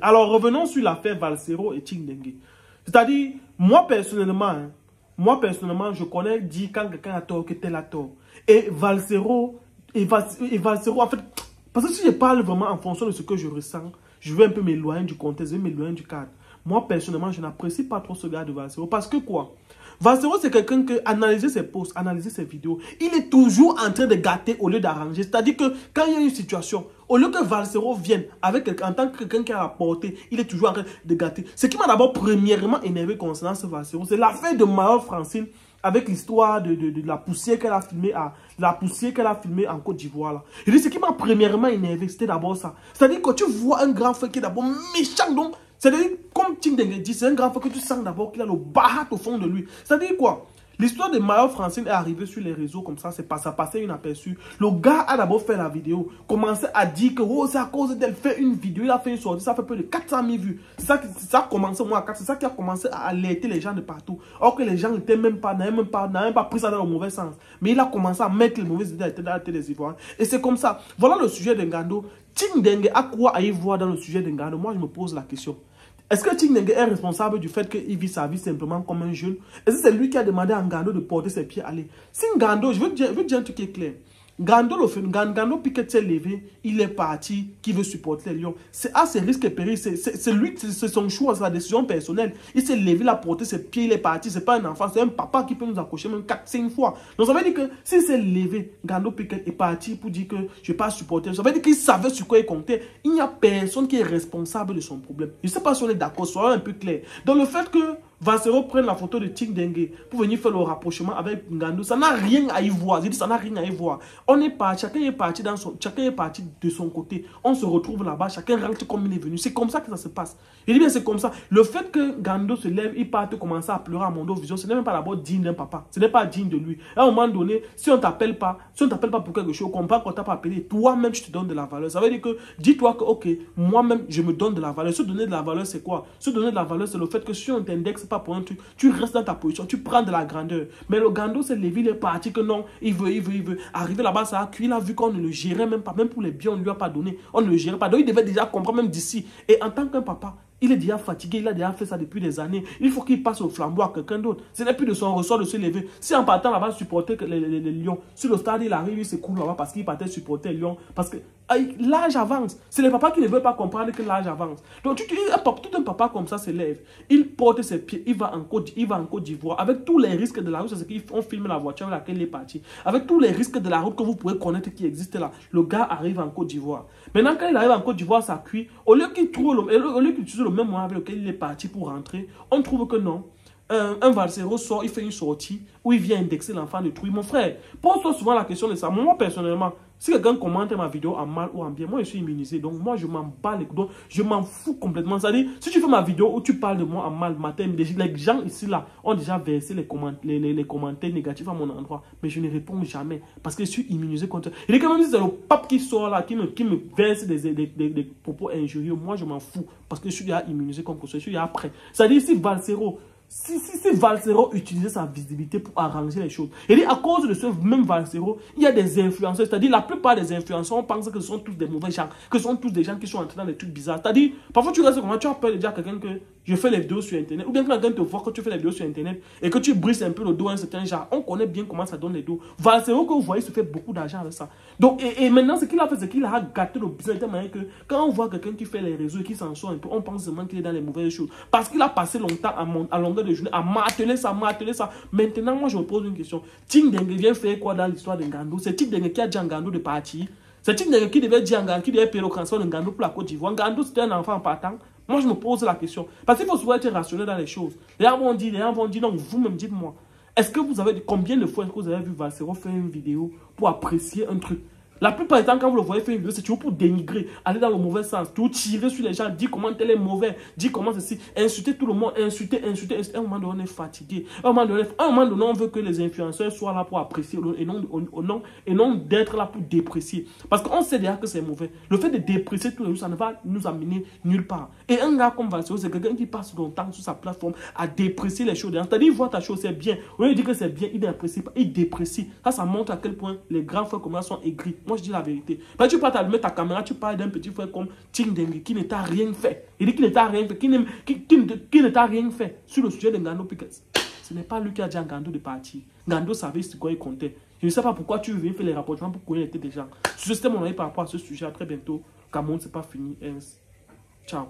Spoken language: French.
Alors, revenons sur l'affaire Valsero et Tching-Dengue. C'est-à-dire, moi personnellement, je connais dit quand quelqu'un a tort, que tel a tort. Et Valsero, en fait, parce que si je parle vraiment en fonction de ce que je ressens, je vais un peu m'éloigner du contexte, je vais m'éloigner du cadre. Moi, personnellement, je n'apprécie pas trop ce gars de Valsero. Parce que quoi? Valsero, c'est quelqu'un qui analyse ses posts, analyse ses vidéos. Il est toujours en train de gâter au lieu d'arranger. C'est-à-dire que quand il y a une situation, au lieu que Valsero vienne avec quelqu'un, en tant que quelqu'un qui a rapporté, il est toujours en train de gâter. Ce qui m'a d'abord premièrement énervé concernant ce Valsero, c'est l'affaire de Maëlle Francine avec l'histoire de la poussière qu'elle a filmée en Côte d'Ivoire. Et ce qui m'a premièrement énervé, c'était d'abord ça. C'est-à-dire que tu vois un grand frère qui est d'abord méchant, donc c'est-à-dire, comme Tching-Dengue dit, c'est un grand frère que tu sens d'abord qu'il a le bahat au fond de lui. C'est-à-dire quoi? L'histoire de Maëlle Francine est arrivée sur les réseaux comme ça, ça passait inaperçu. Le gars a d'abord fait la vidéo, commençait à dire que oh, c'est à cause d'elle fait une vidéo, il a fait une sortie, ça fait plus de 400 000 vues. C'est ça qui a commencé à alerter les gens de partout. Or que les gens n'avaient même pas pris ça dans le mauvais sens. Mais il a commencé à mettre les mauvaises idées dans la tête des Ivoiriens. Et c'est comme ça. Voilà le sujet d'Ngando. Tching-Dengue a quoi à y voir dans le sujet d'Ngando? Moi, je me pose la question. Est-ce que Tching-Dengue est responsable du fait qu'il vit sa vie simplement comme un jeune? Est-ce que c'est lui qui a demandé à Ngando de porter ses pieds à l'aile? Si Ngando, je veux dire un truc qui est clair. Ngando Piquet s'est levé, il est parti, qui veut supporter les Lions. C'est à ses risques et périls, c'est son choix, c'est sa décision personnelle. Il s'est levé, il a porté ses pieds, il est parti. C'est pas un enfant, c'est un papa qui peut nous accoucher même 4-5 fois. Donc ça veut dire que s'il s'est levé, Ngando Piquet est parti pour dire que je ne vais pas supporter. Ça veut dire qu'il savait sur quoi il comptait. Il n'y a personne qui est responsable de son problème. Je ne sais pas si on est d'accord, soyons un peu clair. Dans le fait que Valsero prenne la photo de Tching-Dengue pour venir faire le rapprochement avec Ngando, ça n'a rien à y voir. J'ai dit ça n'a rien à y voir. On est parti, chacun est parti de son côté. On se retrouve là-bas, chacun rentre comme il est venu. C'est comme ça que ça se passe. Je dis bien c'est comme ça. Le fait que Ngando se lève, il parte commencer à pleurer à Mondo Vision, ce n'est même pas d'abord digne d'un papa. Ce n'est pas digne de lui. À un moment donné, si on t'appelle pas pour quelque chose, qu'on t'a pas appelé, toi-même tu te donnes de la valeur. Ça veut dire que dis-toi que ok, moi-même je me donne de la valeur. Se donner de la valeur, c'est quoi? Se donner de la valeur, c'est le fait que si on t'indexe pas pour un truc, tu restes dans ta position, tu prends de la grandeur. Mais le Ngando s'est levé, il est parti que non, il veut. Arriver là-bas, ça a cuit, il a vu qu'on ne le gérait même pas, même pour les biens, on ne lui a pas donné, on ne le gérait pas. Donc il devait déjà comprendre même d'ici. Et en tant qu'un papa, il est déjà fatigué, il a déjà fait ça depuis des années. Il faut qu'il passe au flambeau à quelqu'un d'autre. Ce n'est plus de son ressort de se lever. Si en partant là-bas supporter les Lions, sur le stade il arrive, il se coule là-bas parce qu'il partait supporter les Lions. Parce que l'âge avance. C'est les papas qui ne veulent pas comprendre que l'âge avance. Donc tout un papa comme ça se lève. Il porte ses pieds, il va en Côte d'Ivoire avec tous les risques de la route. C'est ce qu'on filme la voiture avec laquelle il est parti. Avec tous les risques de la route que vous pouvez connaître qui existent là. Le gars arrive en Côte d'Ivoire. Maintenant quand il arrive en Côte d'Ivoire, ça cuit. Au lieu qu'il utilise le même moyen avec lequel il est parti pour rentrer, on trouve que non. Un Valsero sort, il fait une sortie où il vient indexer l'enfant de truie. Mon frère, pose-toi souvent la question de ça. Moi, personnellement, si quelqu'un commente ma vidéo en mal ou en bien, moi, je suis immunisé. Donc, moi, je m'en bats les couilles. Je m'en fous complètement. C'est-à-dire, si tu fais ma vidéo où tu parles de moi en mal matin, les gens ici, là, ont déjà versé les commentaires négatifs à mon endroit. Mais je ne réponds jamais parce que je suis immunisé contre ça. Il est quand même si c'est le pape qui sort là, qui me verse des propos injurieux. Moi, je m'en fous parce que je suis déjà immunisé contre ça. Je suis déjà prêt. C'est-à-dire, si Valsero... Si Valsero utilisait sa visibilité pour arranger les choses, et à cause de ce même Valsero, il y a des influenceurs, c'est-à-dire la plupart des influenceurs, on pense que ce sont tous des mauvais gens, que ce sont tous des gens qui sont entrés dans des trucs bizarres. C'est-à-dire, parfois tu restes comment, tu as peur de dire à quelqu'un que je fais les vidéos sur Internet, ou bien quand quelqu'un te voit que tu fais les vidéos sur Internet et que tu brises un peu le dos à un certain genre, on connaît bien comment ça donne les dos. Valsero, que vous voyez, se fait beaucoup d'argent avec ça. Donc, et maintenant, ce qu'il a fait, c'est qu'il a gâté le business de telle manière que quand on voit quelqu'un qui fait les réseaux et qui s'en sort un peu, on pense seulement qu'il est dans les mauvaises choses. Parce qu'il a passé longtemps à longueur de journée à marteler ça. Maintenant, moi, je me pose une question. Tching-Dengue vient faire quoi dans l'histoire de Ngando? C'est Tching-Dengue qui a dit à Ngando de partir. C'est Tching-Dengue qui devait dire à Ngando, qui devait payer le transfert de Ngando pour la Côte d'Ivoire. Ngando, c'était un enfant en partant. Moi, je me pose la question. Parce qu'il faut souvent être rationnel dans les choses. Les gens vont dire, non, vous-même dites-moi. Est-ce que vous avez, combien de fois est-ce que vous avez vu Valsero faire une vidéo pour apprécier un truc? La plupart du temps, quand vous le voyez faire une vidéo, c'est toujours pour dénigrer, aller dans le mauvais sens, toujours tirer sur les gens, dire comment tel est mauvais, dire comment ceci, insulter tout le monde, insulter. À un moment donné, on est fatigué. À un moment donné, on veut que les influenceurs soient là pour apprécier et non d'être là pour déprécier. Parce qu'on sait déjà que c'est mauvais. Le fait de déprécier tous les jours, ça ne va nous amener nulle part. Et un gars comme Valsero, c'est quelqu'un qui passe son temps sur sa plateforme à déprécier les choses. C'est-à-dire, il voit ta chose, c'est bien. Au lieu de dire que c'est bien, il n'apprécie pas, il déprécie. Ça montre à quel point les grands frères comme ça sont aigris. moi je dis la vérité. Quand tu parles allumer ta caméra, tu parles d'un petit frère comme Chingdengi qui ne t'a rien fait. Il dit qu'il ne t'a rien fait, qui ne t'a rien fait sur le sujet de Ngando Pickett. Ce n'est pas lui qui a dit à Ngando de partir. Ngando savait ce quoi il comptait. Je ne sais pas pourquoi tu viens faire les rapportements pour connaître des gens. Sur ce système, on a eu par rapport à ce sujet. À très bientôt. Cameroun, c'est pas fini. Ciao.